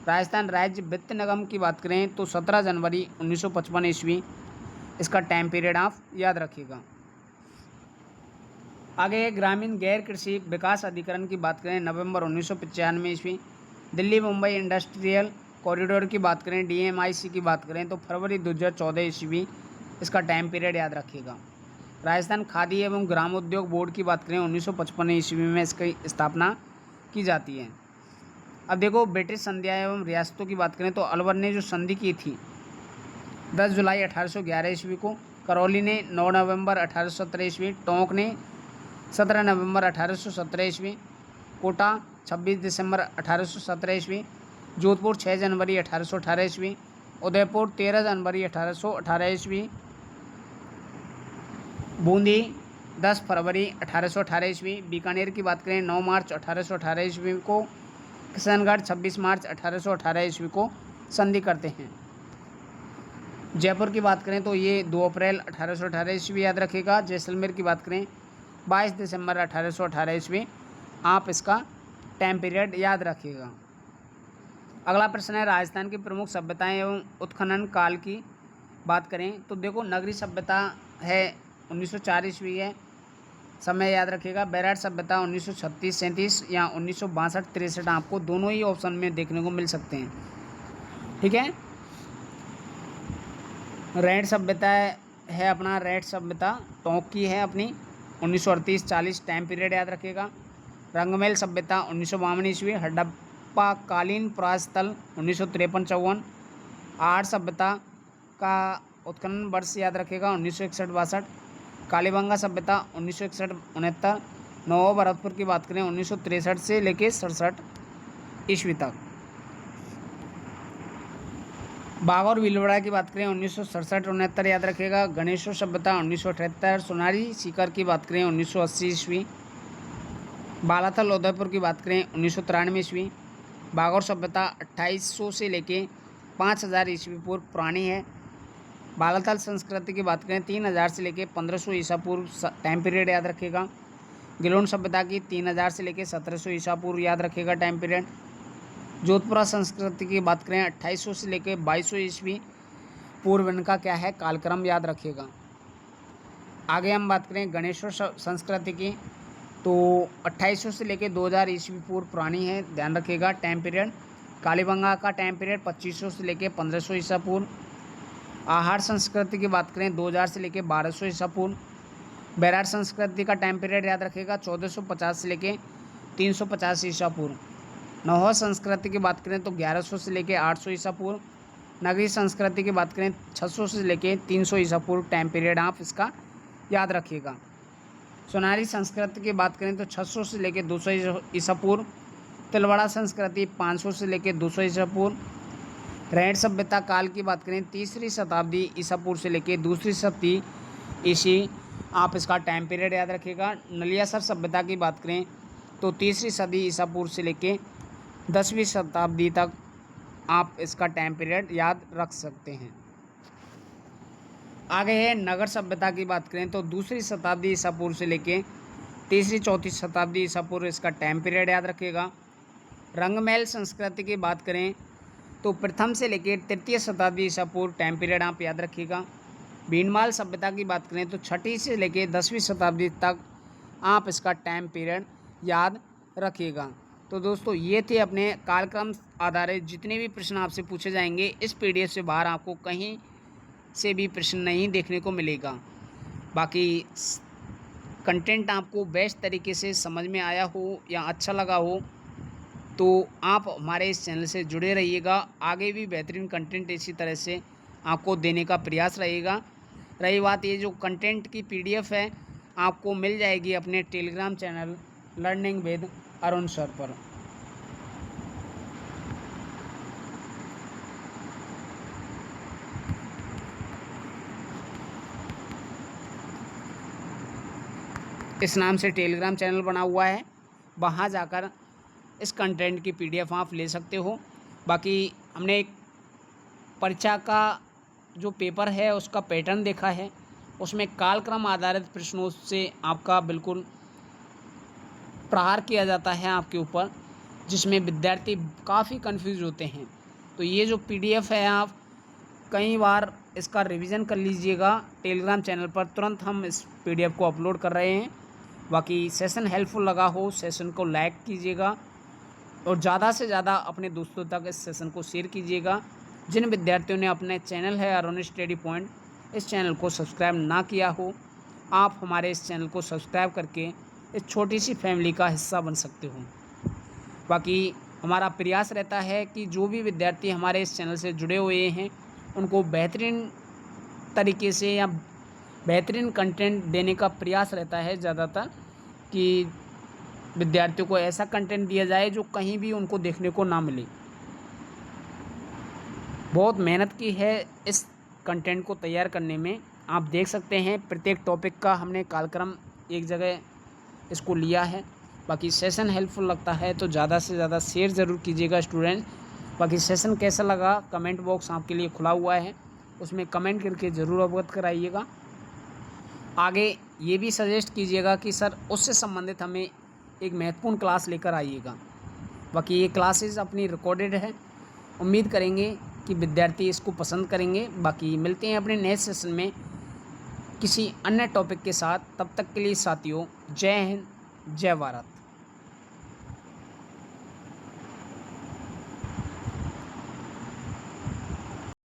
राजस्थान राज्य वित्त निगम की बात करें तो 17 जनवरी 1955 ईस्वी, इसका टाइम पीरियड आप याद रखिएगा। आगे ग्रामीण गैर कृषि विकास अधिकरण की बात करें नवंबर 1995 ईस्वी। दिल्ली मुंबई इंडस्ट्रियल कॉरिडोर की बात करें डीएमआईसी की बात करें तो फरवरी 2014 ईस्वी, इसका टाइम पीरियड याद रखिएगा। राजस्थान खादी एवं ग्रामोद्योग बोर्ड की बात करें 1955 ईस्वी में इसकी स्थापना की जाती है। अब देखो ब्रिटिश संधियाँ एवं रियासतों की बात करें तो अलवर ने जो संधि की थी 10 जुलाई 1811 ईस्वी को, करौली ने 9 नवंबर 1817 ईस्वी, टोंक ने 17 नवंबर 1817 ईस्वी, कोटा 26 दिसंबर 1817 ईस्वी, जोधपुर 6 जनवरी 1818 ईस्वी, उदयपुर 13 जनवरी 1818 ईस्वी, बूंदी 10 फरवरी 1818 ईस्वी, बीकानेर की बात करें 9 मार्च 1818 ईस्वी को, किशनगढ़ 26 मार्च 1818 ईस्वी को संधि करते हैं। जयपुर की बात करें तो ये 2 अप्रैल 1818 ईस्वी, याद रखिएगा। जैसलमेर की बात करें 22 दिसंबर 1818 ईस्वी, आप इसका टाइम पीरियड याद रखिएगा। अगला प्रश्न है राजस्थान की प्रमुख सभ्यताएं एवं उत्खनन काल की बात करें तो देखो नगरी सभ्यता है 1904 ईस्वी है, समय याद रखिएगा। बैराट सभ्यता 1936-37 या 1962-63, आपको दोनों ही ऑप्शन में देखने को मिल सकते हैं। ठीक है। रेड सभ्यता है अपना, रेड सभ्यता टोंक की है अपनी, 1938-40 टाइम पीरियड याद रखिएगा। रंगमेल सभ्यता 1952 ईस्वी। हड़प्पा कालीन प्रवास स्थल 1953-54। आर्य सभ्यता का उत्खनन वर्ष याद रखिएगा 1961-62। कालीबंगा सभ्यता 1961-69। नौ भरतपुर की बात करें 1963 से लेके 67 ईस्वी तक। बाघ और भीलवाड़ा की बात करें 1967-69 याद रखिएगा। गणेशों सभ्यता 1978। सोनारी सीकर की बात करें 1980 ईस्वी। बालाथल उदयपुर की बात करें 1993 ईस्वी। बागौर सभ्यता 2800 से लेके 5000 ईस्वी पूर्व पुरानी है। बालाथल संस्कृति की बात करें 3000 से लेके 1500 ईसा पूर्व टाइम पीरियड याद रखिएगा। गिलोन सभ्यता की 3000 से लेके 1700 ईसा पूर्व याद रखिएगा टाइम पीरियड। जोधपुरा संस्कृति की बात करें 2800 से लेके 2200 ईस्वी पूर्व इनका क्या है कालक्रम याद रखिएगा। आगे हम बात करें गणेश्वर संस्कृति की, तो 2800 से लेके 2000 ईस्वी पूर्व पुरानी है, ध्यान रखिएगा टाइम पीरियड। कालीबंगा का टाइम पीरियड 2500 से लेके 1500 ईसा पूर्व। आहार संस्कृति की बात करें 2000 से लेके 1200 ईसा पूर्व। बैरार संस्कृति का टाइम पीरियड याद रखिएगा 1450 से लेके 350 ईसा पूर्व। नौहा संस्कृति की बात करें तो 1100 से लेके 800 ईसा पूर्व। नगरी संस्कृति की बात करें 600 से लेके 300 ईसा पूर्व टाइम पीरियड आप इसका याद रखिएगा। सोनारी संस्कृति की बात करें तो 600 से लेके 200 ईसा पूर्व। तिलवाड़ा संस्कृति 500 से लेके 200 ईसा पूर्व। रेड सभ्यता काल की बात करें 3री शताब्दी ईसा पूर्व से लेके 2री शताब्दी ईसी आप इसका टाइम पीरियड याद रखिएगा। नलियासर सभ्यता की बात करें तो 3री सदी ईसा पूर्व से लेके 10वीं शताब्दी तक आप इसका टाइम पीरियड याद रख सकते हैं। आगे है नगर सभ्यता की बात करें तो 2री शताब्दी ईसा पूर्व से लेके 3री-4थी शताब्दी ईसा पूर्व इसका टाइम पीरियड याद रखिएगा। रंगमहल संस्कृति की बात करें तो प्रथम से लेके 3री शताब्दी ईसा पूर्व टाइम पीरियड आप याद रखिएगा। भीनमाल सभ्यता की बात करें तो 6ठी से लेके 10वीं शताब्दी तक आप इसका टाइम पीरियड याद रखिएगा। तो दोस्तों ये थे अपने कार्यक्रम आधारित जितने भी प्रश्न आपसे पूछे जाएंगे। इस पीडीएफ से बाहर आपको कहीं से भी प्रश्न नहीं देखने को मिलेगा। बाकी कंटेंट आपको बेस्ट तरीके से समझ में आया हो या अच्छा लगा हो तो आप हमारे इस चैनल से जुड़े रहिएगा। आगे भी बेहतरीन कंटेंट इसी तरह से आपको देने का प्रयास रहेगा। रही बात ये जो कंटेंट की पीडीएफ है आपको मिल जाएगी अपने Telegram channel learning with Arun sir पर। इस नाम से टेलीग्राम चैनल बना हुआ है, वहाँ जाकर इस कंटेंट की पीडीएफ आप ले सकते हो। बाकी हमने एक परीक्षा का जो पेपर है उसका पैटर्न देखा है, उसमें कालक्रम आधारित प्रश्नों से आपका बिल्कुल प्रहार किया जाता है आपके ऊपर, जिसमें विद्यार्थी काफ़ी कंफ्यूज होते हैं। तो ये जो पीडीएफ है आप कई बार इसका रिवीजन कर लीजिएगा टेलीग्राम चैनल पर, तुरंत हम इस पीडीएफ को अपलोड कर रहे हैं। बाकी सेशन हेल्पफुल लगा हो सेशन को लाइक कीजिएगा और ज़्यादा से ज़्यादा अपने दोस्तों तक इस सेशन को शेयर कीजिएगा। जिन विद्यार्थियों ने अपने चैनल है अरुण स्टडी पॉइंट, इस चैनल को सब्सक्राइब ना किया हो, आप हमारे इस चैनल को सब्सक्राइब करके इस छोटी सी फैमिली का हिस्सा बन सकते हो। बाकी हमारा प्रयास रहता है कि जो भी विद्यार्थी हमारे इस चैनल से जुड़े हुए हैं उनको बेहतरीन तरीके से या बेहतरीन कंटेंट देने का प्रयास रहता है ज़्यादातर, कि विद्यार्थियों को ऐसा कंटेंट दिया जाए जो कहीं भी उनको देखने को ना मिले। बहुत मेहनत की है इस कंटेंट को तैयार करने में, आप देख सकते हैं प्रत्येक टॉपिक का हमने कालक्रम एक जगह इसको लिया है। बाकी सेशन हेल्पफुल लगता है तो ज़्यादा से ज़्यादा शेयर ज़रूर कीजिएगा स्टूडेंट। बाकी सेशन कैसा लगा कमेंट बॉक्स आपके लिए खुला हुआ है, उसमें कमेंट करके ज़रूर अवगत कराइएगा। आगे ये भी सजेस्ट कीजिएगा कि सर उससे संबंधित हमें एक महत्वपूर्ण क्लास लेकर आइएगा। बाकी ये क्लासेस अपनी रिकॉर्डेड है, उम्मीद करेंगे कि विद्यार्थी इसको पसंद करेंगे। बाकी मिलते हैं अपने नेक्स्ट सेशन में किसी अन्य टॉपिक के साथ, तब तक के लिए साथियों जय हिंद जय भारत।